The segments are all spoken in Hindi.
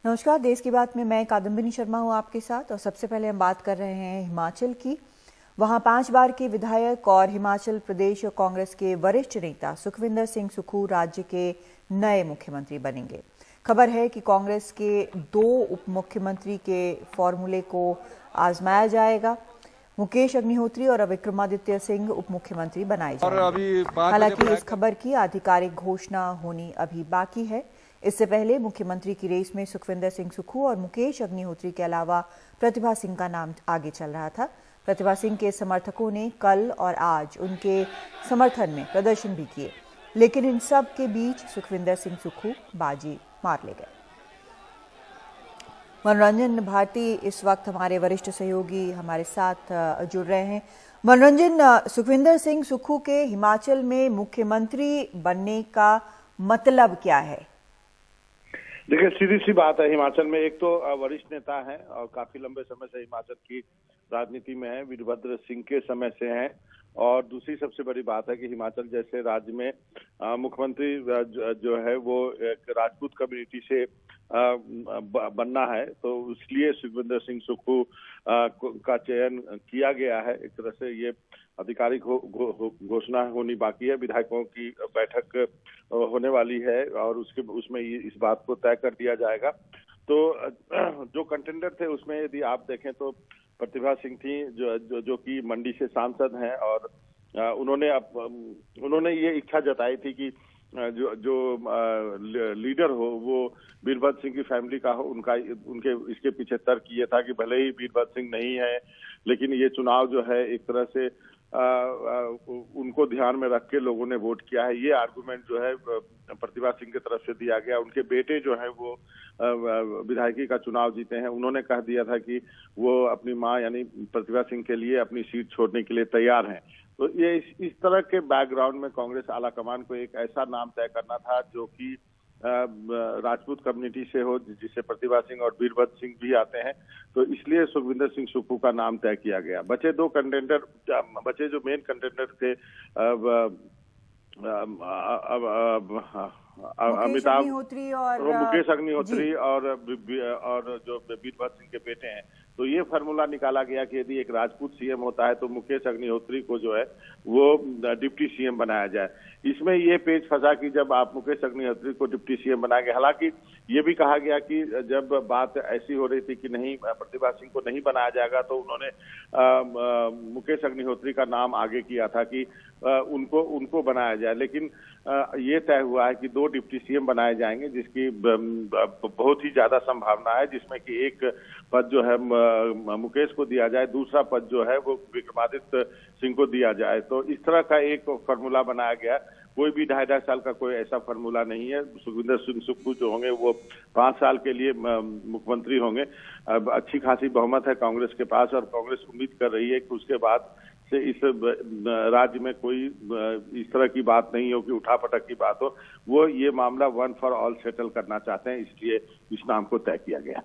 नमस्कार, देश की बात में मैं कादम्बिनी शर्मा हूं आपके साथ। और सबसे पहले हम बात कर रहे हैं हिमाचल की। वहां 5 बार के विधायक और हिमाचल प्रदेश कांग्रेस के वरिष्ठ नेता सुखविंदर सिंह सुक्खू राज्य के नए मुख्यमंत्री बनेंगे। खबर है कि कांग्रेस के 2 उप मुख्यमंत्री के फॉर्मूले को आजमाया जाएगा। मुकेश अग्निहोत्री और विक्रमादित्य सिंह उप मुख्यमंत्री बनाए जाएंगे। हालांकि इस खबर की आधिकारिक घोषणा होनी अभी बाकी है। इससे पहले मुख्यमंत्री की रेस में सुखविंदर सिंह सुक्खू और मुकेश अग्निहोत्री के अलावा प्रतिभा सिंह का नाम आगे चल रहा था। प्रतिभा सिंह के समर्थकों ने कल और आज उनके समर्थन में प्रदर्शन भी किए, लेकिन इन सब के बीच सुखविंदर सिंह सुक्खू बाजी मार ले गए। मनोरंजन भारती इस वक्त हमारे वरिष्ठ सहयोगी हमारे साथ जुड़ रहे हैं। मनोरंजन, सुखविंदर सिंह सुक्खू के हिमाचल में मुख्यमंत्री बनने का मतलब क्या है? देखिए, सीधी सी बात है। हिमाचल में एक तो वरिष्ठ नेता हैं और काफी लंबे समय से हिमाचल की राजनीति में है, वीरभद्र सिंह के समय से हैं। और दूसरी सबसे बड़ी बात है कि हिमाचल जैसे राज्य में मुख्यमंत्री जो है वो एक राजपूत कम्युनिटी से बनना है, तो इसलिए सुखविंदर सिंह सुक्खू का चयन किया गया है। एक तरह से ये आधिकारिक घोषणा होनी बाकी है। विधायकों की बैठक होने वाली है और उसमें इस बात को तय कर दिया जाएगा। तो जो कंटेंडर थे उसमें यदि आप देखें तो प्रतिभा सिंह थी जो कि मंडी से सांसद हैं और उन्होंने ये इच्छा जताई थी कि जो लीडर हो वो वीरभद्र सिंह की फैमिली का हो। उनके इसके पीछे तर्क ये था कि भले ही वीरभद्र सिंह नहीं है, लेकिन ये चुनाव जो है एक तरह से उनको ध्यान में रख के लोगों ने वोट किया है। ये आर्गुमेंट जो है प्रतिभा सिंह की तरफ से दिया गया। उनके बेटे जो है वो विधायकी का चुनाव जीते हैं। उन्होंने कह दिया था कि वो अपनी मां यानी प्रतिभा सिंह के लिए अपनी सीट छोड़ने के लिए तैयार हैं। तो ये इस तरह के बैकग्राउंड में कांग्रेस आलाकमान को एक ऐसा नाम तय करना था जो कि राजपूत कम्युनिटी से हो, जिससे प्रतिभा सिंह और वीरभद्र सिंह भी आते हैं। तो इसलिए सुखविंदर सिंह सुक्खू का नाम तय किया गया। बचे जो मेन कंटेंडर थे अमिताभ मुकेश अग्निहोत्री और जो वीरभद्र सिंह के बेटे हैं। तो ये फार्मूला निकाला गया कि यदि एक राजपूत सीएम होता है तो मुकेश अग्निहोत्री को जो है वो डिप्टी सीएम बनाया जाए। इसमें ये पेच फंसा कि जब आप मुकेश अग्निहोत्री को डिप्टी सीएम बनाएंगे, हालांकि ये भी कहा गया कि जब बात ऐसी हो रही थी कि नहीं प्रतिभा सिंह को नहीं बनाया जाएगा, तो उन्होंने मुकेश अग्निहोत्री का नाम आगे किया था कि उनको बनाया जाए। लेकिन ये तय हुआ है कि 2 डिप्टी सीएम बनाए जाएंगे, जिसकी बहुत ही ज्यादा संभावना है, जिसमें कि एक पद जो है मुकेश को दिया जाए, दूसरा पद जो है वो विक्रमादित्य सिंह को दिया जाए। तो इस तरह का एक फार्मूला बनाया गया। कोई भी 2.5 साल का कोई ऐसा फार्मूला नहीं है। सुखविंदर सिंह सुक्खू जो होंगे वो 5 साल के लिए मुख्यमंत्री होंगे। अब अच्छी खासी बहुमत है कांग्रेस के पास और कांग्रेस उम्मीद कर रही है कि उसके बाद से इस राज्य में कोई इस तरह की बात नहीं हो कि उठापटक की बात हो। वो ये मामला वन फॉर ऑल सेटल करना चाहते हैं, इसलिए इस नाम को तय किया गया।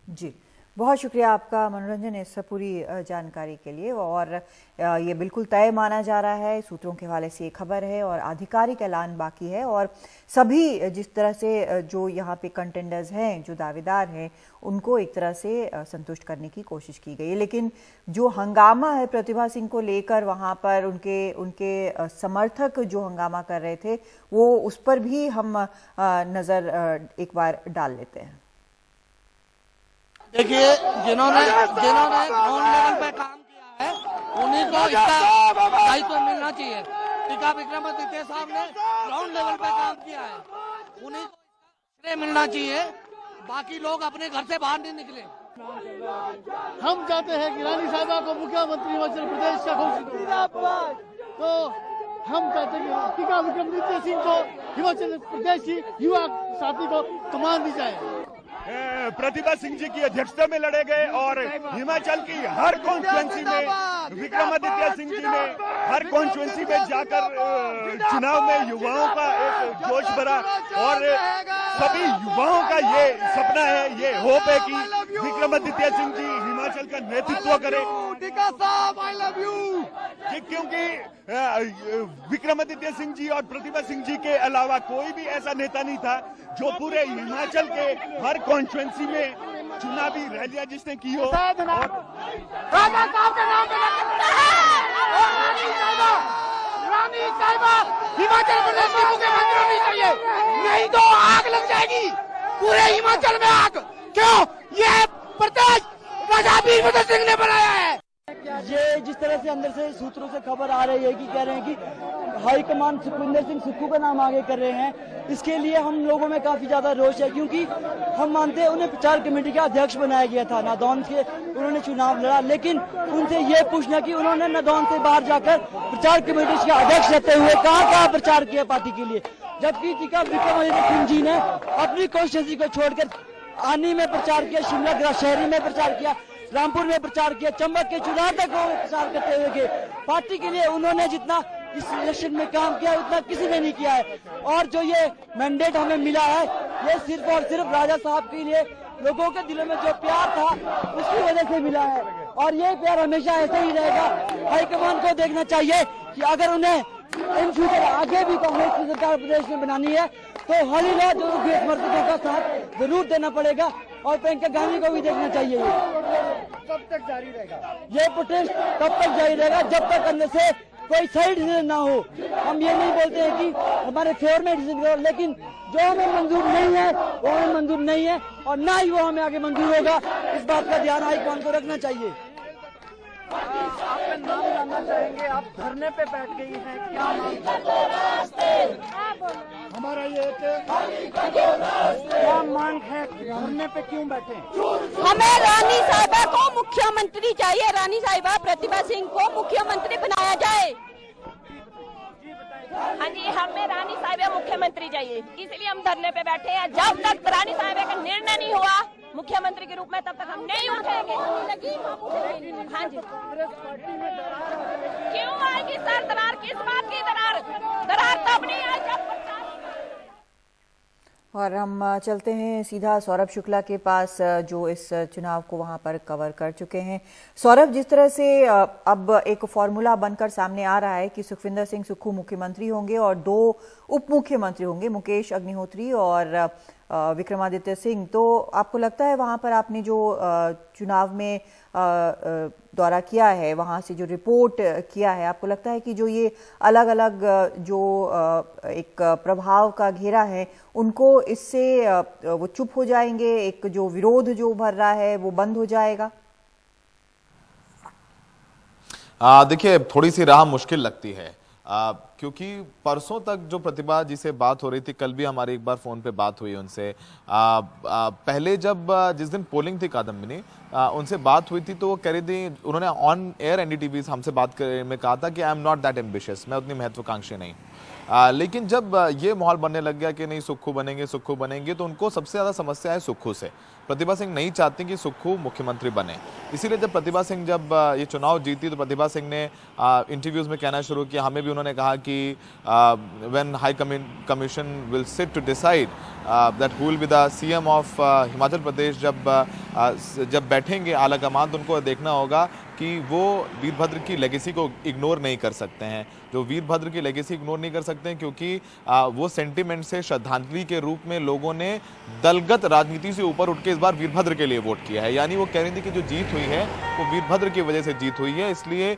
जी, बहुत शुक्रिया आपका मनोरंजन इस पूरी जानकारी के लिए। और ये बिल्कुल तय माना जा रहा है, सूत्रों के हवाले से ये खबर है और आधिकारिक ऐलान बाकी है। और सभी जिस तरह से जो यहाँ पे कंटेंडर्स हैं, जो दावेदार हैं, उनको एक तरह से संतुष्ट करने की कोशिश की गई है। लेकिन जो हंगामा है प्रतिभा सिंह को लेकर, वहाँ पर उनके समर्थक जो हंगामा कर रहे थे, वो उस पर भी हम नज़र एक बार डाल लेते हैं। देखिए, जिन्होंने ग्राउंड लेवल पे काम किया है उन्हीं को इसका दायित्व मिलना चाहिए। टीका विक्रमादित्य साहब ने ग्राउंड लेवल पे काम किया है, उन्हीं को श्रेय मिलना चाहिए। बाकी लोग अपने घर से बाहर नहीं निकले। हम चाहते हैं कि रानी साहिबा को मुख्यमंत्री हिमाचल प्रदेश का घोषित हो। तो हम चाहते हैं कि टीका विक्रमादित्य सिंह को हिमाचल प्रदेश की युवा साथी को कमान दी जाए। प्रतिभा सिंह जी की अध्यक्षता में लड़े गए और हिमाचल की हर कॉन्स्टिट्यूंसी में विक्रमादित्य सिंह जी ने हर कॉन्स्टिट्यूंसी में जाकर चुनाव में युवाओं का एक जोश भरा और सभी युवाओं का ये सपना है, ये होप है कि विक्रमादित्य सिंह जी हिमाचल का नेतृत्व करें। क्योंकि विक्रमादित्य सिंह जी और प्रतिभा सिंह जी के अलावा कोई भी ऐसा नेता नहीं था जो पूरे हिमाचल के हर कॉन्स्टिट्यूंसी में चुनावी रैलियां जिसने की हो। रानी साहिबा हिमाचल प्रदेश की मुख्यमंत्री होनी चाहिए, नहीं तो आग लग जाएगी पूरे हिमाचल में आग। क्यों? ये प्रदेश राजा वीरभद्र सिंह ने बनाया है। ये जिस तरह से अंदर से सूत्रों से खबर आ रही है कि कह रहे हैं कि हाईकमान सुखविंदर सिंह सुक्खू का नाम आगे कर रहे हैं, इसके लिए हम लोगों में काफी ज्यादा रोष है, क्योंकि हम मानते हैं उन्हें प्रचार कमेटी का अध्यक्ष बनाया गया था। नादौन से उन्होंने चुनाव लड़ा, लेकिन उनसे ये पूछना कि उन्होंने नादौन से बाहर जाकर प्रचार कमेटी का अध्यक्ष रहते हुए कहाँ प्रचार किया पार्टी के लिए, जबकि विक्रमादित्य सिंह जी ने अपनी कॉन्स्टिट्यूंसी को छोड़कर आनी में प्रचार किया, शिमला शहरी में प्रचार किया, रामपुर में प्रचार किया, चंबक के चुनाव तक वो प्रचार करते हुए गए। पार्टी के लिए उन्होंने जितना इस इलेक्शन में काम किया उतना किसी ने नहीं किया है। और जो ये मैंडेट हमें मिला है, ये सिर्फ और सिर्फ राजा साहब के लिए लोगों के दिलों में जो प्यार था उसकी वजह से मिला है, और ये प्यार हमेशा ऐसे ही रहेगा। हाईकमान को देखना चाहिए कि अगर उन्हें इन फ्यूचर आगे भी कांग्रेस की सरकार प्रदेश में बनानी है तो हलीला जो समर्थकों का साथ जरूर देना पड़ेगा, और प्रियंका गांधी को भी देखना चाहिए। कब तक जारी रहेगा ये प्रोटेस्ट? तब तक जारी रहेगा जब तक अंदर से कोई सही डिसीजन ना हो। हम ये नहीं बोलते हैं कि हमारे फेवर में डिसीजन करो, लेकिन जो हमें मंजूर नहीं है वो हमें मंजूर नहीं है, और ना ही वो हमें आगे मंजूर होगा। इस बात का ध्यान हाईकमान को रखना चाहिए। आपका नाम जानना चाहेंगे, आप धरने पे बैठ गई हैं, क्या हमारा ये क्या मांग है, धरने पे क्यों बैठे? हमें रानी साहिबा को मुख्यमंत्री चाहिए, रानी साहिबा प्रतिभा सिंह को मुख्यमंत्री बनाया जाए। हाँ जी, हमें रानी साहिबा मुख्यमंत्री चाहिए, इसलिए हम धरने पे बैठे हैं। जब तक रानी साहिबा का निर्णय नहीं हुआ मुख्यमंत्री के रूप में, तब तक हम नहीं उठेंगे। हाँ जी, क्यों आएगी सर दरार? किस बात की दरार? दरार तब नहीं आई जब और हम चलते हैं सीधा सौरभ शुक्ला के पास, जो इस चुनाव को वहां पर कवर कर चुके हैं। सौरभ, जिस तरह से अब एक फॉर्मूला बनकर सामने आ रहा है कि सुखविंदर सिंह सुक्खू मुख्यमंत्री होंगे और 2 उप मुख्यमंत्री होंगे, मुकेश अग्निहोत्री और विक्रमादित्य सिंह, तो आपको लगता है वहां पर आपने जो चुनाव में दौरा किया है, वहां से जो रिपोर्ट किया है, आपको लगता है कि जो ये अलग अलग जो एक प्रभाव का घेरा है उनको इससे वो चुप हो जाएंगे, एक जो विरोध जो उभर रहा है वो बंद हो जाएगा? देखिए, थोड़ी सी राह मुश्किल लगती है, क्योंकि परसों तक जो प्रतिभा जी से बात हो रही थी, कल भी हमारी एक बार फोन पे बात हुई उनसे। पहले जब जिस दिन पोलिंग थी कादम्बिनी, उनसे बात हुई थी तो वो कह रही थी, उन्होंने ऑन एयर एनडीटीवी हमसे बात में कहा था कि I am not that ambitious, मैं उतनी महत्वाकांक्षी नहीं। लेकिन जब ये माहौल बनने लग गया कि नहीं सुक्खू बनेंगे, तो उनको सबसे ज्यादा समस्या है सुक्खू से। प्रतिभा सिंह नहीं चाहती कि सुक्खू मुख्यमंत्री बने, इसीलिए जब प्रतिभा सिंह जब ये चुनाव जीती तो प्रतिभा सिंह ने इंटरव्यूज में कहना शुरू किया। हमें भी उन्होंने कहा कि when high commission will sit to decide that who will be the CM of Himachal Pradesh, जब बैठेंगे आला कमान तो उनको देखना होगा कि वो वीरभद्र की लेगेसी को इग्नोर नहीं कर सकते हैं। जो वीरभद्र की लेगेसी इग्नोर नहीं कर सकते हैं क्योंकि वो सेंटिमेंट से श्रद्धांजलि के रूप में लोगों ने दलगत राजनीति से ऊपर उठ के इस बार वीरभद्र के लिए वोट किया है। यानी वो कह रही थी कि जो जीत हुई है वो वीरभद्र की वजह से जीत हुई है, इसलिए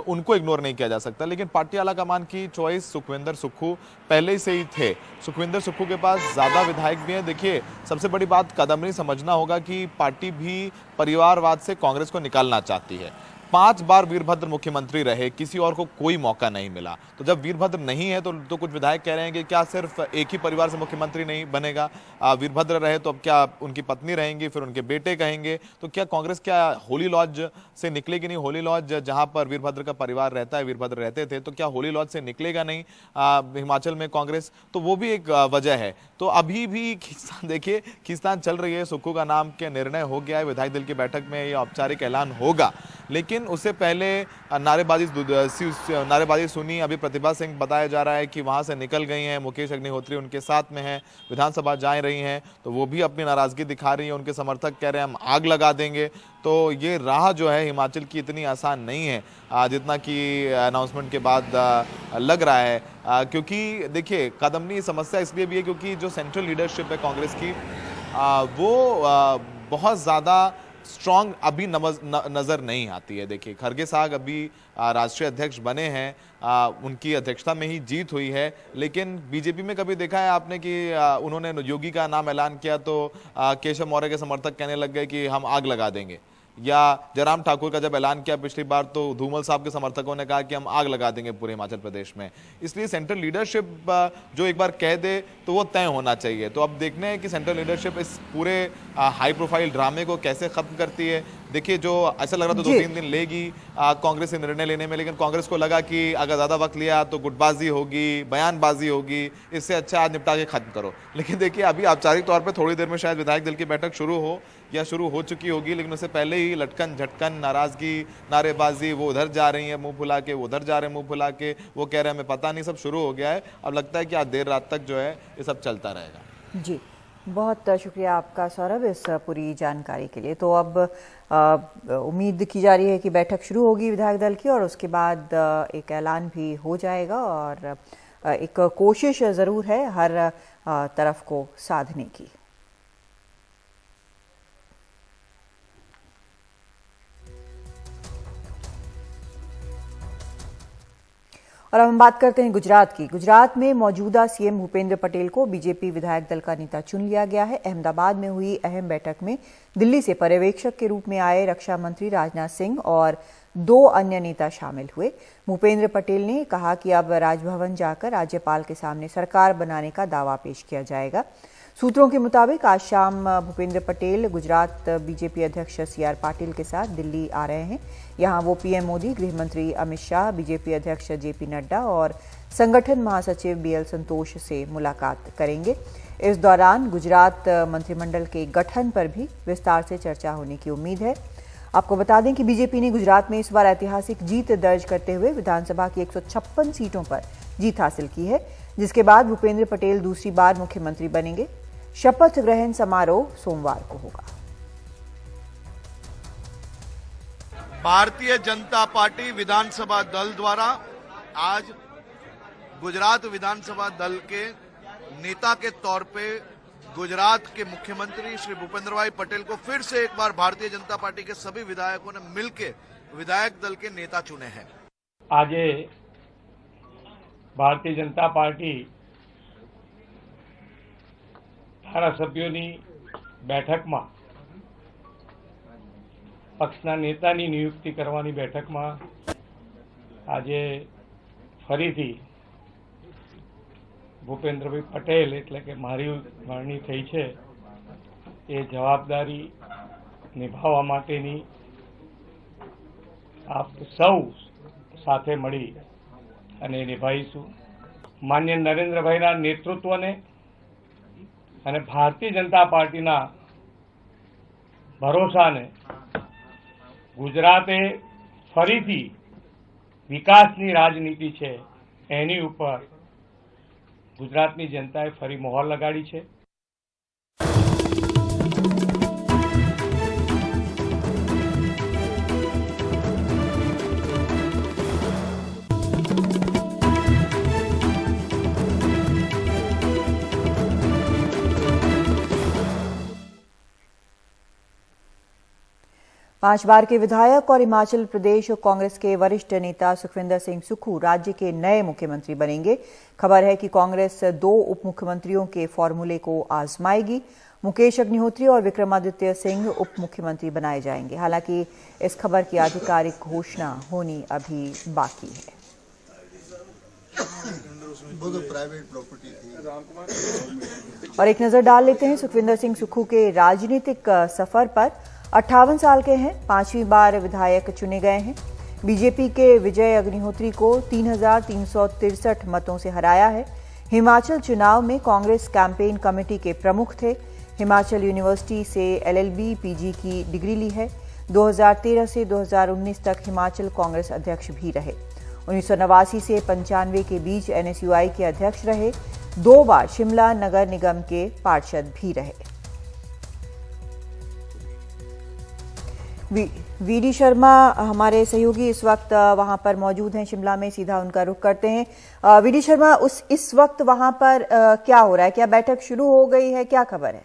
उनको इग्नोर नहीं किया जा सकता। लेकिन पार्टी आला कमान की चॉइस सुखविंदर सुक्खू पहले से ही थे। सुखविंदर सुक्खू के पास ज्यादा विधायक भी हैं। देखिए, सबसे बड़ी बात कादम्बिनी समझना होगा कि पार्टी भी परिवारवाद से कांग्रेस को निकालना चाहती है। 5 बार वीरभद्र मुख्यमंत्री रहे, किसी और को कोई मौका नहीं मिला। तो जब वीरभद्र नहीं है तो कुछ विधायक कह रहे हैं कि क्या सिर्फ एक ही परिवार से मुख्यमंत्री नहीं बनेगा, वीरभद्र रहे तो अब क्या उनकी पत्नी रहेंगी, फिर उनके बेटे कहेंगे, तो क्या कांग्रेस क्या होली लॉज से निकलेगी नहीं? होली लॉज जहां पर वीरभद्र का परिवार रहता है, वीरभद्र रहते थे, तो क्या होली लॉज से निकलेगा नहीं हिमाचल में कांग्रेस? तो वो भी एक वजह है। तो अभी भी खींचतान, देखिए खींचतान चल रही है। सुक्खू का नाम के निर्णय हो गया है, विधायक दल की बैठक में ये औपचारिक ऐलान होगा, लेकिन लेकिन उससे पहले नारेबाजी सुनी। अभी प्रतिभा सिंह बताया जा रहा है कि वहां से निकल गई हैं, मुकेश अग्निहोत्री उनके साथ में हैं, विधानसभा जा रही हैं, तो वो भी अपनी नाराजगी दिखा रही है। उनके समर्थक कह रहे हैं हम आग लगा देंगे। तो ये राह जो है हिमाचल की इतनी आसान नहीं है जितना कि अनाउंसमेंट के बाद लग रहा है, क्योंकि देखिए कदमनी समस्या इसलिए भी है क्योंकि जो सेंट्रल लीडरशिप है कांग्रेस की वो बहुत ज़्यादा स्ट्रांग अभी नज़र नहीं आती है। देखिए खरगे साहब अभी राष्ट्रीय अध्यक्ष बने हैं, उनकी अध्यक्षता में ही जीत हुई है, लेकिन बीजेपी में कभी देखा है आपने कि उन्होंने योगी का नाम ऐलान किया तो केशव मौर्य के समर्थक कहने लग गए कि हम आग लगा देंगे, या जयराम ठाकुर का जब ऐलान किया पिछली बार तो धूमल साहब के समर्थकों ने कहा कि हम आग लगा देंगे पूरे हिमाचल प्रदेश में। इसलिए सेंट्रल लीडरशिप जो एक बार कह दे तो वो तय होना चाहिए। तो अब देखने हैं कि सेंट्रल लीडरशिप इस पूरे हाई प्रोफाइल ड्रामे को कैसे खत्म करती है। देखिए जो ऐसा लग रहा था 2-3 दिन लेगी कांग्रेस से निर्णय लेने में, लेकिन कांग्रेस को लगा कि अगर ज़्यादा वक्त लिया तो गुटबाजी होगी, बयानबाजी होगी, इससे अच्छा आज निपटा के खत्म करो। लेकिन देखिए अभी औपचारिक तौर पे थोड़ी देर में शायद विधायक दल की बैठक शुरू हो या शुरू हो चुकी होगी, लेकिन उससे पहले ही लटकन झटकन, नाराजगी, नारेबाजी, वो उधर जा रही है मुंह फुला के, वो उधर जा रहे हैं मुंह फुला के, वो कह रहे हैं हमें पता नहीं, सब शुरू हो गया है। अब लगता है कि आज देर रात तक जो है ये सब चलता रहेगा। जी बहुत शुक्रिया आपका सौरभ इस पूरी जानकारी के लिए। तो अब उम्मीद की जा रही है कि बैठक शुरू होगी विधायक दल की और उसके बाद एक ऐलान भी हो जाएगा और एक कोशिश ज़रूर है हर तरफ को साधने की। और अब हम बात करते हैं गुजरात की। गुजरात में मौजूदा सीएम भूपेंद्र पटेल को बीजेपी विधायक दल का नेता चुन लिया गया है। अहमदाबाद में हुई अहम बैठक में दिल्ली से पर्यवेक्षक के रूप में आए रक्षा मंत्री राजनाथ सिंह और 2 अन्य नेता शामिल हुए। भूपेंद्र पटेल ने कहा कि अब राजभवन जाकर राज्यपाल के सामने सरकार बनाने का दावा पेश किया जाएगा। सूत्रों के मुताबिक आज शाम भूपेंद्र पटेल गुजरात बीजेपी अध्यक्ष CR पाटिल के साथ दिल्ली आ रहे हैं। यहां वो पीएम मोदी, गृह मंत्री अमित शाह, बीजेपी अध्यक्ष JP नड्डा और संगठन महासचिव BL संतोष से मुलाकात करेंगे। इस दौरान गुजरात मंत्रिमंडल के गठन पर भी विस्तार से चर्चा होने की उम्मीद है। आपको बता दें कि बीजेपी ने गुजरात में इस बार ऐतिहासिक जीत दर्ज करते हुए विधानसभा की 156 सीटों पर जीत हासिल की है, जिसके बाद भूपेंद्र पटेल दूसरी बार मुख्यमंत्री बनेंगे। शपथ ग्रहण समारोह सोमवार को होगा। भारतीय जनता पार्टी विधानसभा दल द्वारा आज गुजरात विधानसभा दल के नेता के तौर पे गुजरात के मुख्यमंत्री श्री भूपेंद्र भाई पटेल को फिर से एक बार भारतीय जनता पार्टी के सभी विधायकों ने मिलकर विधायक दल के नेता चुने हैं। आज भारतीय जनता पार्टी ધારાસભ્યોની બેઠકમાં પક્ષના નેતાની નિયુક્તિ કરવાની બેઠકમાં આજે ફરીથી ભૂપેન્દ્રભાઈ પટેલ એટલે કે મારી વરણી થઈ છે એ જવાબદારી નિભાવવા માટેની આપ સૌ સાથે મળી અને નિભાવીશું। માન્ય નરેન્દ્રભાઈના નેતૃત્વને અને ભારતીય જનતા પાર્ટીના ભરોસાને ગુજરાતે ફરીથી વિકાસની રાજનીતિ છે એની ઉપર ગુજરાતની જનતાએ ફરી મોહર લગાડી છે। पांच बार के विधायक और हिमाचल प्रदेश कांग्रेस के वरिष्ठ नेता सुखविंदर सिंह सुक्खू राज्य के नए मुख्यमंत्री बनेंगे। खबर है कि कांग्रेस 2 उप मुख्यमंत्रियों के फॉर्मूले को आजमाएगी। मुकेश अग्निहोत्री और विक्रमादित्य सिंह उप मुख्यमंत्री बनाए जाएंगे। हालांकि इस खबर की आधिकारिक घोषणा होनी अभी बाकी है। और एक नजर डाल लेते हैं सुखविंदर सिंह सुक्खू के राजनीतिक सफर पर। 58 साल के हैं, 5वीं बार विधायक चुने गए हैं। बीजेपी के विजय अग्निहोत्री को 3,363 मतों से हराया है। हिमाचल चुनाव में कांग्रेस कैंपेन कमेटी के प्रमुख थे। हिमाचल यूनिवर्सिटी से LLB PG की डिग्री ली है। 2013 से 2019 तक हिमाचल कांग्रेस अध्यक्ष भी रहे। 1989 से 95 के बीच NSUI के अध्यक्ष रहे। 2 बार शिमला नगर निगम के पार्षद भी रहे। वीडी शर्मा हमारे सहयोगी इस वक्त वहां पर मौजूद हैं शिमला में, सीधा उनका रुख करते हैं। वीडी शर्मा, इस वक्त वहां पर क्या हो रहा है? क्या बैठक शुरू हो गई है? क्या खबर है?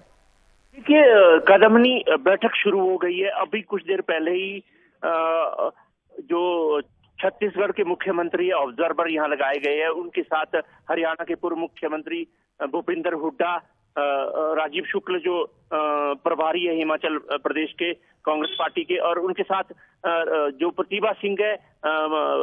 देखिए, कदमनी बैठक शुरू हो गई है। अभी कुछ देर पहले ही जो छत्तीसगढ़ के मुख्यमंत्री ऑब्जर्वर यहाँ लगाए गए हैं, उनके साथ हरियाणा के पूर्व मुख्यमंत्री भूपिंदर हुड्डा, राजीव शुक्ल जो प्रभारी है हिमाचल प्रदेश के कांग्रेस पार्टी के, और उनके साथ जो प्रतिभा सिंह है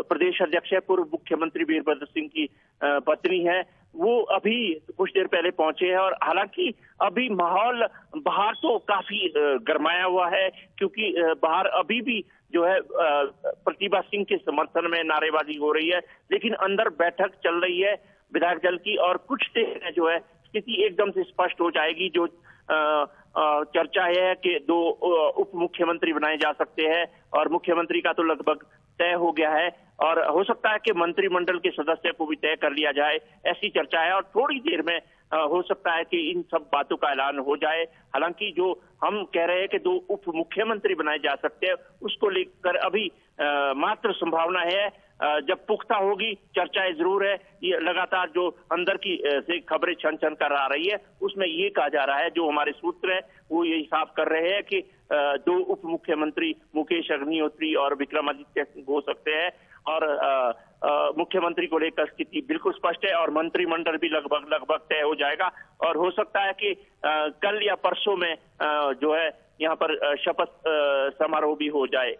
प्रदेश अध्यक्ष है, पूर्व मुख्यमंत्री वीरभद्र सिंह की पत्नी है, वो अभी कुछ देर पहले पहुंचे हैं। और हालांकि अभी माहौल बाहर तो काफी गरमाया हुआ है, क्योंकि बाहर अभी भी जो है प्रतिभा सिंह के समर्थन में नारेबाजी हो रही है, लेकिन अंदर बैठक चल रही है विधायक दल की, और कुछ देर में जो है स्थिति एकदम से स्पष्ट हो जाएगी। जो चर्चा है कि 2 उप मुख्यमंत्री बनाए जा सकते हैं, और मुख्यमंत्री का तो लगभग तय हो गया है, और हो सकता है कि मंत्रिमंडल के सदस्य को भी तय कर लिया जाए, ऐसी चर्चा है। और थोड़ी देर में हो सकता है कि इन सब बातों का ऐलान हो जाए। हालांकि जो हम कह रहे हैं कि 2 उप मुख्यमंत्री बनाए जा सकते हैं, उसको लेकर अभी मात्र संभावना है। जब पुख्ता होगी चर्चाएं जरूर है। ये लगातार जो अंदर की से खबरें छन छन कर आ रही है, उसमें ये कहा जा रहा है, जो हमारे सूत्र है वो ये हिसाब कर रहे हैं कि 2 उप मुख्यमंत्री मुकेश अग्निहोत्री और विक्रमादित्य सिंह हो सकते हैं, और मुख्यमंत्री को लेकर स्थिति बिल्कुल स्पष्ट है, और मंत्रिमंडल भी लगभग तय हो जाएगा। और हो सकता है कि कल या परसों में जो है यहाँ पर शपथ समारोह भी हो जाए।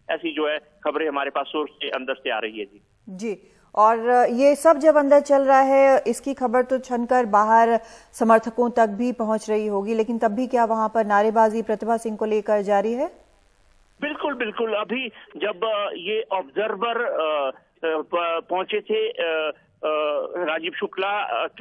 ऐसी जो है खबरें हमारे पास सोर्स से अंदर से आ रही है। जी, और ये सब जब अंदर चल रहा है, इसकी खबर तो छनकर बाहर समर्थकों तक भी पहुंच रही होगी, लेकिन तब भी क्या वहां पर नारेबाजी प्रतिभा सिंह को लेकर जारी है? बिल्कुल। अभी जब ये ऑब्जर्वर पहुंचे थे राजीव शुक्ला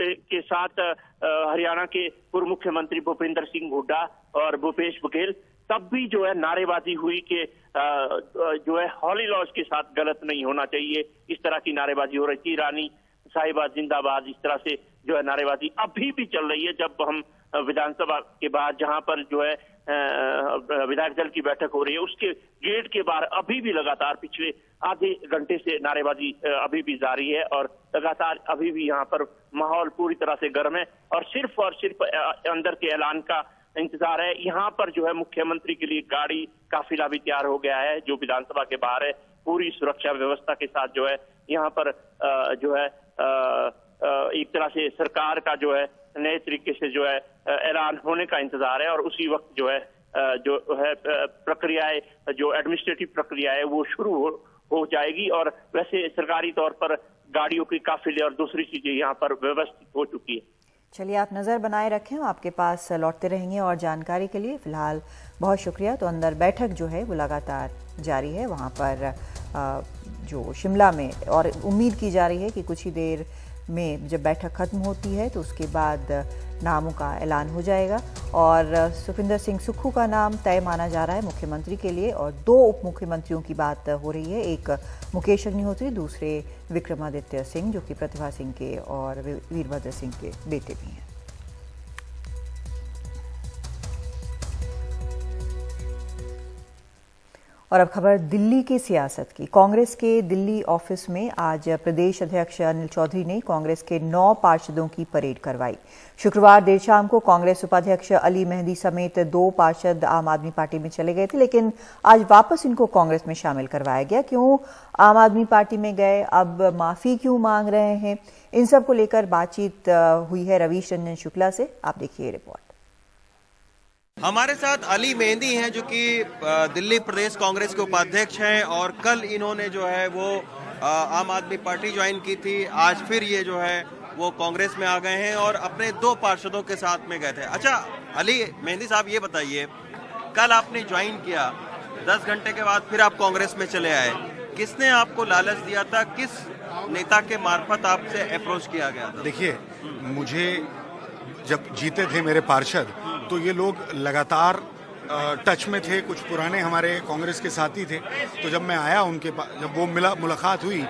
के साथ हरियाणा के पूर्व मुख्यमंत्री भूपिंदर सिंह हुड्डा और भूपेश बघेल, तब भी जो है नारेबाजी हुई कि जो है हॉली लॉज के साथ गलत नहीं होना चाहिए, इस तरह की नारेबाजी हो रही थी। रानी साहिबा जिंदाबाद, इस तरह से जो है नारेबाजी अभी भी चल रही है। जब हम विधानसभा के बाद जहां पर जो है विधायक दल की बैठक हो रही है, उसके गेट के बाहर अभी भी लगातार पिछले आधे घंटे से नारेबाजी अभी भी जारी है, और लगातार अभी भी यहाँ पर माहौल पूरी तरह से गर्म है, और सिर्फ अंदर के ऐलान का इंतजार है। यहाँ पर जो है मुख्यमंत्री के लिए गाड़ी काफिला भी तैयार हो गया है, जो विधानसभा के बाहर है, पूरी सुरक्षा व्यवस्था के साथ जो है यहाँ पर जो है एक तरह से सरकार का जो है नए तरीके से जो है ऐलान होने का इंतजार है, और उसी वक्त जो है प्रक्रियाएं, जो एडमिनिस्ट्रेटिव प्रक्रिया है वो शुरू हो जाएगी। और वैसे सरकारी तौर पर गाड़ियों के काफिले और दूसरी चीजें यहाँ पर व्यवस्थित हो चुकी है। चलिए, आप नज़र बनाए रखें, हम आपके पास लौटते रहेंगे और जानकारी के लिए फिलहाल बहुत शुक्रिया। तो अंदर बैठक जो है वो लगातार जारी है वहाँ पर जो शिमला में, और उम्मीद की जा रही है कि कुछ ही देर में जब बैठक खत्म होती है तो उसके बाद नामों का ऐलान हो जाएगा। और सुखविंदर सिंह सुक्खू का नाम तय माना जा रहा है मुख्यमंत्री के लिए, और 2 उप मुख्यमंत्रियों की बात हो रही है, एक मुकेश अग्निहोत्री, दूसरे विक्रमादित्य सिंह जो कि प्रतिभा सिंह के और वीरभद्र सिंह के बेटे भी हैं। और अब खबर दिल्ली की सियासत की। कांग्रेस के दिल्ली ऑफिस में आज प्रदेश अध्यक्ष अनिल चौधरी ने कांग्रेस के 9 पार्षदों की परेड करवाई। शुक्रवार देर शाम को कांग्रेस उपाध्यक्ष अली मेहंदी समेत 2 पार्षद आम आदमी पार्टी में चले गए थे, लेकिन आज वापस इनको कांग्रेस में शामिल करवाया गया। क्यों आम आदमी पार्टी में गए, अब माफी क्यों मांग रहे हैं, इन सब को लेकर बातचीत हुई है रवीश रंजन शुक्ला से। आप देखिए रिपोर्ट। हमारे साथ अली मेहंदी हैं जो कि दिल्ली प्रदेश कांग्रेस के उपाध्यक्ष हैं, और कल इन्होंने जो है वो आम आदमी पार्टी ज्वाइन की थी। आज फिर ये जो है वो कांग्रेस में आ गए हैं और अपने 2 पार्षदों के साथ में गए थे। अच्छा अली मेहंदी साहब, ये बताइए, कल आपने ज्वाइन किया, 10 घंटे के बाद फिर आप कांग्रेस में चले आए, किसने आपको लालच दिया था, किस नेता के मार्फत आपसे अप्रोच किया गया था? देखिए, मुझे जब जीते थे मेरे पार्षद, तो ये लोग लगातार टच में थे, कुछ पुराने हमारे कांग्रेस के साथी थे। तो जब मैं आया उनके पास, जब वो मुलाकात हुई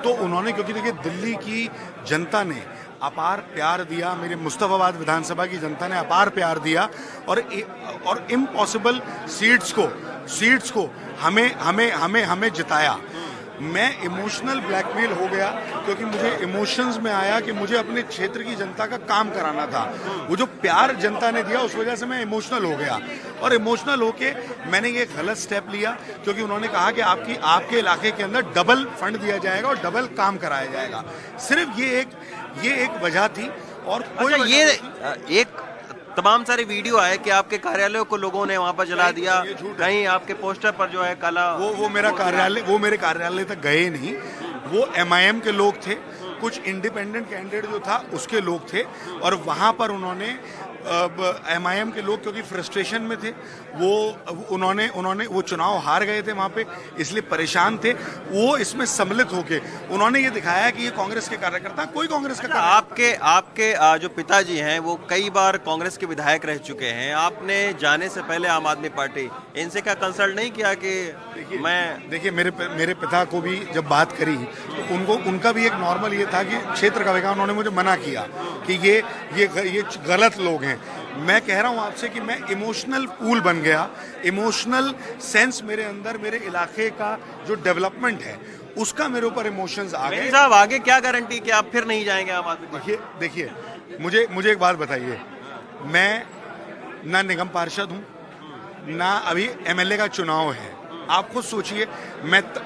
तो उन्होंने, क्योंकि देखिए दिल्ली की जनता ने अपार प्यार दिया, मेरे मुस्तफाबाद विधानसभा की जनता ने अपार प्यार दिया और इम्पॉसिबल सीट्स को हमें जिताया। मैं इमोशनल ब्लैकमेल हो गया क्योंकि मुझे इमोशंस में आया कि मुझे अपने क्षेत्र की जनता का काम कराना था। वो जो प्यार जनता ने दिया उस वजह से मैं इमोशनल हो गया और इमोशनल होके मैंने ये गलत स्टेप लिया, क्योंकि उन्होंने कहा कि आपके इलाके के अंदर डबल फंड दिया जाएगा और डबल काम कराया जाएगा। सिर्फ ये एक वजह थी और कोई अच्छा, ये एक तमाम सारे वीडियो आए कि आपके कार्यालय को लोगों ने वहां पर जला दिया, कहीं आपके पोस्टर पर जो है काला, वो मेरे कार्यालय तक गए नहीं। वो MIM के लोग थे, कुछ इंडिपेंडेंट कैंडिडेट जो था उसके लोग थे और वहां पर उन्होंने MIM के लोग, क्योंकि फ्रस्ट्रेशन में थे, उन्होंने वो चुनाव हार गए थे वहां पे, इसलिए परेशान थे। वो इसमें सम्मिलित होके उन्होंने ये दिखाया कि ये कांग्रेस के कार्यकर्ता, कोई कांग्रेस का आपके जो पिताजी हैं वो कई बार कांग्रेस के विधायक रह चुके हैं। आपने जाने से पहले आम आदमी पार्टी, इनसे क्या कंसल्ट नहीं किया कि देखिए मेरे पिता को भी जब बात करी तो उनका भी एक नॉर्मल ये था कि क्षेत्र का विकास, उन्होंने मुझे मना किया कि ये गलत लोग हैं। मैं कह रहा हूं आपसे कि मैं इमोशनल पूल बन गया, इमोशनल सेंस मेरे अंदर, मेरे इलाके का जो डेवलपमेंट है उसका मेरे ऊपर इमोशंस आ गए। साहब आगे क्या गारंटी कि आप फिर नहीं जाएंगे आम आदमी पार्टी? देखिए मुझे एक बात बताइए, मैं ना निगम पार्षद हूं ना अभी MLA का चुनाव है। आप खुद सोचिए,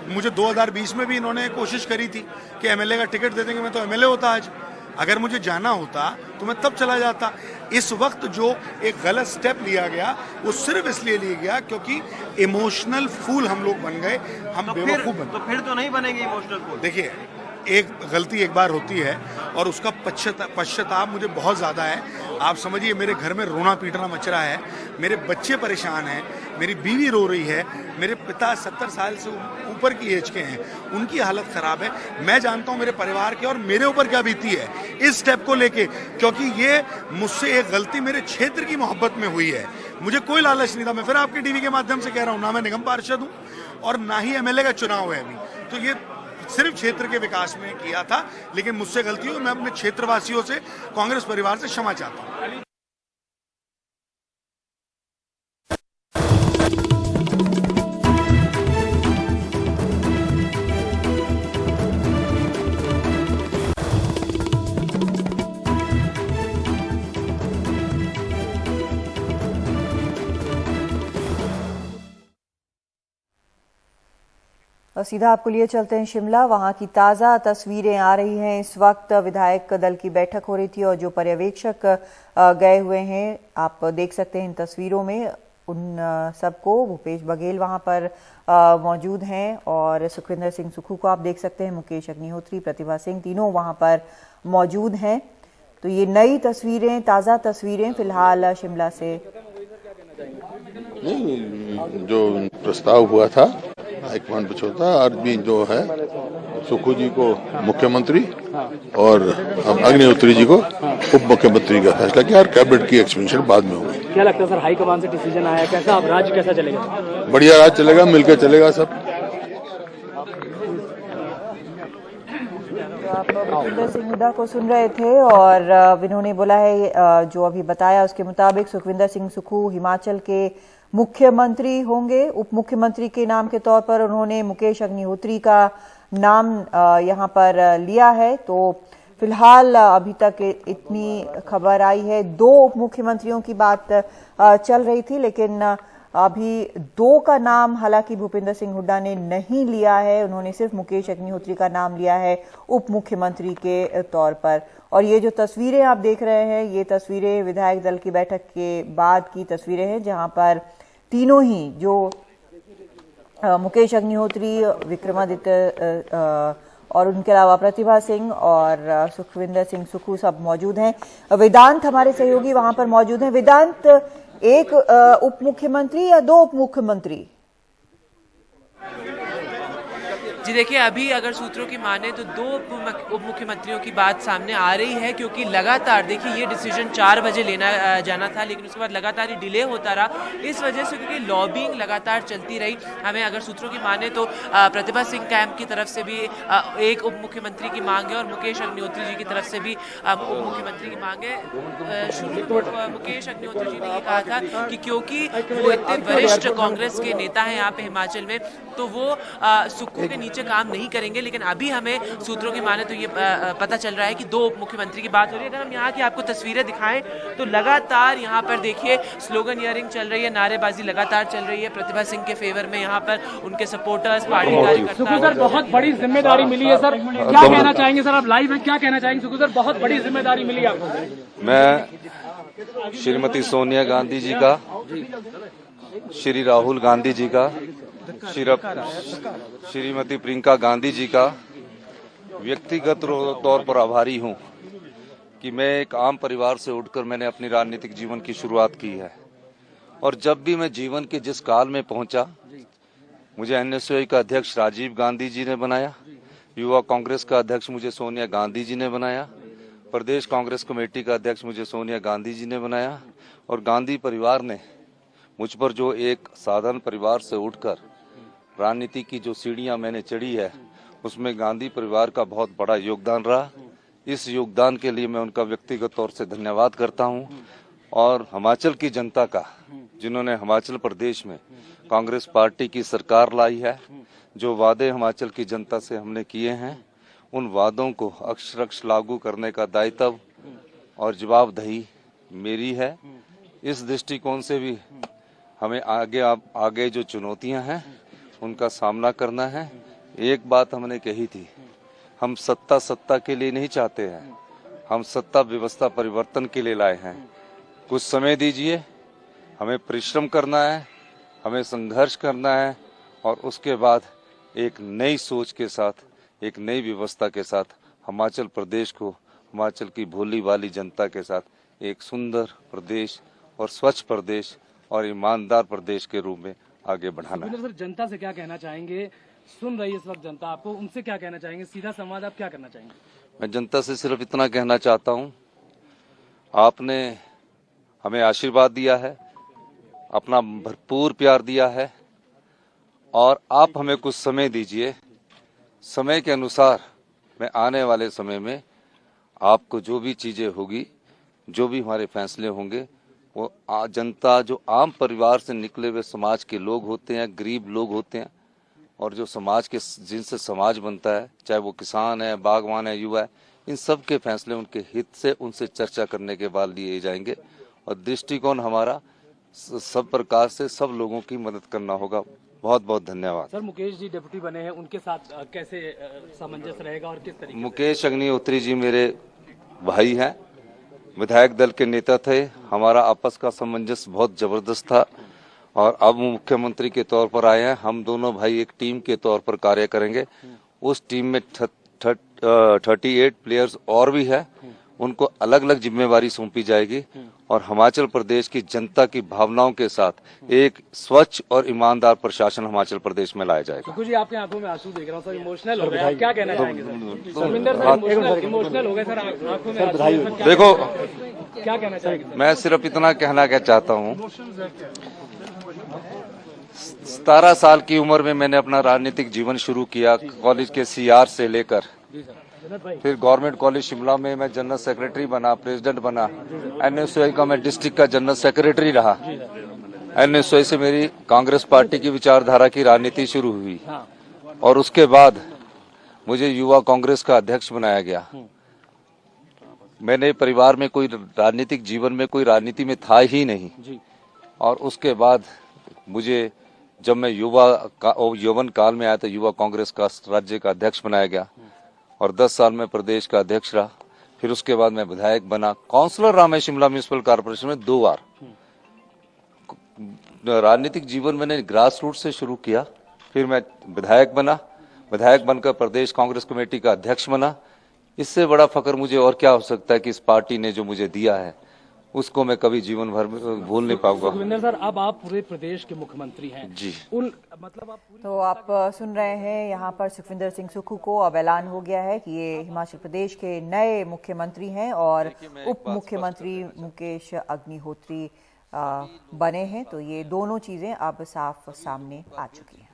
मुझे 2020 में भी इन्होंने कोशिश करी थी कि MLA का टिकट दे देंगे, मैं तो MLA होता आज। अगर मुझे जाना होता तो मैं तब चला जाता। इस वक्त जो एक गलत स्टेप लिया गया वो सिर्फ इसलिए लिया गया क्योंकि इमोशनल फूल हम लोग बन गए, हम बेवकूफ बन गए। तो फिर तो नहीं बनेंगे इमोशनल फूल। देखिए, एक गलती एक बार होती है और उसका पश्चाताप मुझे बहुत ज़्यादा है। आप समझिए, मेरे घर में रोना पीटना मच रहा है, मेरे बच्चे परेशान हैं, मेरी बीवी रो रही है, मेरे पिता 70 साल से ऊपर की एज के हैं, उनकी हालत ख़राब है। मैं जानता हूं मेरे परिवार के और मेरे ऊपर क्या बीती है इस स्टेप को लेके, क्योंकि ये मुझसे एक गलती मेरे क्षेत्र की मोहब्बत में हुई है। मुझे कोई लालच नहीं था। मैं फिर आपके टीवी के माध्यम से कह रहा हूँ, ना मैं निगम पार्षद हूँ और ना ही MLA का चुनाव है अभी। तो ये सिर्फ क्षेत्र के विकास में किया था, लेकिन मुझसे गलती हुई। मैं अपने क्षेत्रवासियों से, कांग्रेस परिवार से क्षमा चाहता हूँ। और सीधा आपको लिए चलते हैं शिमला। वहां की ताज़ा तस्वीरें आ रही हैं। इस वक्त विधायक दल की बैठक हो रही थी और जो पर्यवेक्षक गए हुए हैं, आप देख सकते हैं इन तस्वीरों में उन सबको। भूपेश बघेल वहां पर मौजूद हैं और सुखविंदर सिंह सुक्खू को आप देख सकते हैं, मुकेश अग्निहोत्री, प्रतिभा सिंह, तीनों वहां पर मौजूद हैं। तो ये नई तस्वीरें, ताज़ा तस्वीरें फिलहाल शिमला से। जो प्रस्ताव हुआ था हाईकमान पिछोता, आज भी जो है सुक्खू जी को मुख्यमंत्री और अग्निहोत्री जी को उप मुख्यमंत्री का फैसला किया और कैबिनेट की एक्सपेंशन बाद में होगी। क्या लगता है सर, हाईकमान से डिसीजन आया, कैसा अब राज्य कैसा चलेगा? बढ़िया राज्य चलेगा, मिलकर चलेगा सब। आप भूपेंद्र सिंह हुड्डा को सुन रहे थे और इन्होंने बोला है, जो अभी बताया उसके मुताबिक सुखविंदर सिंह सुक्खू हिमाचल के मुख्यमंत्री होंगे। उप मुख्यमंत्री के नाम के तौर पर उन्होंने मुकेश अग्निहोत्री का नाम यहां पर लिया है। तो फिलहाल अभी तक इतनी खबर आई है। 2 उप मुख्यमंत्रियों की बात चल रही थी, लेकिन अभी 2 का नाम हालांकि भूपेंद्र सिंह हुड्डा ने नहीं लिया है। उन्होंने सिर्फ मुकेश अग्निहोत्री का नाम लिया है उप मुख्यमंत्री के तौर पर। और ये जो तस्वीरें आप देख रहे हैं, ये तस्वीरें विधायक दल की बैठक के बाद की तस्वीरें हैं, जहां पर तीनों ही, जो मुकेश अग्निहोत्री, विक्रमादित्य और उनके अलावा प्रतिभा सिंह और सुखविंदर सिंह सुक्खू सब मौजूद हैं। वेदांत हमारे सहयोगी वहां पर मौजूद हैं। वेदांत, एक उप मुख्यमंत्री या 2 उप मुख्यमंत्री? जी देखिए, अभी अगर सूत्रों की माने तो 2 उप मुख्यमंत्रियों की बात सामने आ रही है, क्योंकि लगातार देखिए ये डिसीजन 4 बजे लेना जाना था, लेकिन उसके बाद लगातार ये डिले होता रहा इस वजह से, क्योंकि लॉबिंग लगातार चलती रही। हमें अगर सूत्रों की माने तो प्रतिभा सिंह कैंप की तरफ से भी एक उप मुख्यमंत्री की मांग है और मुकेश अग्निहोत्री जी की तरफ से भी उप मुख्यमंत्री की मांग है। शुरू मुकेश अग्निहोत्री जी ने ये कहा था कि क्योंकि वो इतने वरिष्ठ कांग्रेस के नेता हैं यहाँ पे हिमाचल में, तो वो सुक्खू के नीचे काम नहीं करेंगे। लेकिन अभी हमें सूत्रों की माने तो ये पता चल रहा है कि 2 उप मुख्यमंत्री की बात हो रही है। अगर हम यहाँ की आपको तस्वीरें दिखाएं तो लगातार यहाँ पर देखिए स्लोगन ईयरिंग चल रही है, नारेबाजी लगातार चल रही है प्रतिभा सिंह के फेवर में। यहाँ पर उनके सपोर्टर्स, पार्टी कार्यकर्ता। सुक्खू सर, बहुत बड़ी जिम्मेदारी मिली है सर, क्या कहना चाहेंगे सर? आप लाइव हैं, क्या कहना चाहेंगे सुक्खू सर? बहुत बड़ी जिम्मेदारी मिली आपको। मैं श्रीमती सोनिया गांधी जी का, श्री राहुल गांधी जी का, श्रीमती प्रियंका गांधी जी का व्यक्तिगत तौर पर आभारी हूं कि मैं एक आम परिवार से उठकर मैंने अपनी राजनीतिक जीवन की शुरुआत की है। और जब भी मैं जीवन के जिस काल में पहुंचा, मुझे एनएसयूआई का अध्यक्ष राजीव गांधी जी ने बनाया, युवा कांग्रेस का अध्यक्ष मुझे सोनिया गांधी जी ने बनाया, प्रदेश कांग्रेस कमेटी का अध्यक्ष मुझे सोनिया गांधी जी ने बनाया, और गांधी परिवार ने मुझ पर जो एक साधारण परिवार से उठकर राजनीति की जो सीढ़ियां मैंने चढ़ी है, उसमें गांधी परिवार का बहुत बड़ा योगदान रहा। इस योगदान के लिए मैं उनका व्यक्तिगत तौर से धन्यवाद करता हूं। और हिमाचल की जनता का, जिन्होंने हिमाचल प्रदेश में कांग्रेस पार्टी की सरकार लाई है, जो वादे हिमाचल की जनता से हमने किए हैं, उन वादों को अक्षरशः लागू करने का दायित्व और जवाबदेही मेरी है। इस दृष्टिकोण से भी हमें आगे जो चुनौतियां हैं उनका सामना करना है। एक बात हमने कही थी, हम सत्ता के लिए नहीं चाहते हैं, हम सत्ता व्यवस्था परिवर्तन के लिए लाए हैं। कुछ समय दीजिए, हमें परिश्रम करना है, हमें संघर्ष करना है, और उसके बाद एक नई सोच के साथ, एक नई व्यवस्था के साथ हिमाचल प्रदेश को, हिमाचल की भोली वाली जनता के साथ एक सुंदर प्रदेश और स्वच्छ प्रदेश और ईमानदार प्रदेश के रूप में आगे बढ़ाना है। सर, जनता से क्या कहना चाहेंगे? सुन रही है इस वक्त जनता आपको, उनसे क्या कहना चाहेंगे? सीधा संवाद आप क्या करना चाहेंगे? मैं जनता से सिर्फ इतना कहना चाहता हूं, आपने हमें आशीर्वाद दिया है, अपना भरपूर प्यार दिया है, और आप हमें कुछ समय दीजिए। समय के अनुसार मैं आने वाले समय में आपको जो भी चीजें होगी, जो भी हमारे फैसले होंगे, वो जनता, जो आम परिवार से निकले हुए समाज के लोग होते हैं, गरीब लोग होते हैं, और जो समाज के, जिनसे समाज बनता है, चाहे वो किसान है, बागवान है, युवा है, इन सब के फैसले उनके हित से, उनसे चर्चा करने के बाद लिए जाएंगे। और दृष्टिकोण हमारा सब प्रकार से सब लोगों की मदद करना होगा। बहुत बहुत धन्यवाद। सर, मुकेश जी डिप्टी बने हैं, उनके साथ कैसे सामंजस्य रहेगा और किस तरीके? मुकेश अग्निहोत्री जी मेरे भाई हैं, विधायक दल के नेता थे, हमारा आपस का सामंजस्य बहुत जबरदस्त था, और अब मुख्यमंत्री के तौर पर आए हैं। हम दोनों भाई एक टीम के तौर पर कार्य करेंगे। उस टीम में 38 प्लेयर्स और भी है, उनको अलग अलग जिम्मेवारी सौंपी जाएगी, और हिमाचल प्रदेश की जनता की भावनाओं के साथ एक स्वच्छ और ईमानदार प्रशासन हिमाचल प्रदेश में लाया जाएगा। सुक्खू जी, आपकी आंखों में आंसू देख रहा हूँ सर, इमोशनल हो गए, आप क्या कहना चाहेंगे सर? शर्मिंदर सर, इमोशनल हो गए सर, आंखों में आंसू। देखो, क्या कहना चाहेंगे? मैं सिर्फ इतना कहना चाहता हूँ, 17 साल की उम्र में मैंने अपना राजनीतिक जीवन शुरू किया, कॉलेज के CR से लेकर, फिर गवर्नमेंट कॉलेज शिमला में मैं जनरल सेक्रेटरी बना, प्रेसिडेंट बना, एनएसयूआई का मैं डिस्ट्रिक्ट का जनरल सेक्रेटरी रहा। एनएसयूआई से मेरी कांग्रेस पार्टी की विचारधारा की राजनीति शुरू हुई, और उसके बाद मुझे युवा कांग्रेस का अध्यक्ष बनाया गया। मैंने परिवार में कोई राजनीतिक जीवन में कोई राजनीति में था ही नहीं, और उसके बाद मुझे, जब मैं यौवन काल में आया तो युवा कांग्रेस का राज्य का अध्यक्ष बनाया गया, और 10 साल में प्रदेश का अध्यक्ष रहा। फिर उसके बाद मैं विधायक बना, काउंसलर रहा मैं शिमला म्यूनिसिपल कॉर्पोरेशन में 2 बार। राजनीतिक जीवन मैंने ग्रास रूट से शुरू किया, फिर मैं विधायक बना, विधायक बनकर प्रदेश कांग्रेस कमेटी का अध्यक्ष बना। इससे बड़ा फख्र मुझे और क्या हो सकता है कि इस पार्टी ने जो मुझे दिया है, उसको मैं कभी जीवन भर भूल नहीं पाऊंगा। सुखविंदर सर, अब आप पूरे प्रदेश के मुख्यमंत्री हैं जी। तो आप सुन रहे हैं यहाँ पर सुखविंदर सिंह सुक्खू को अब ऐलान हो गया है कि ये हिमाचल प्रदेश के नए मुख्यमंत्री हैं और उप मुख्यमंत्री मुकेश अग्निहोत्री बने हैं। तो ये दोनों चीजें अब साफ सामने आ चुकी हैं।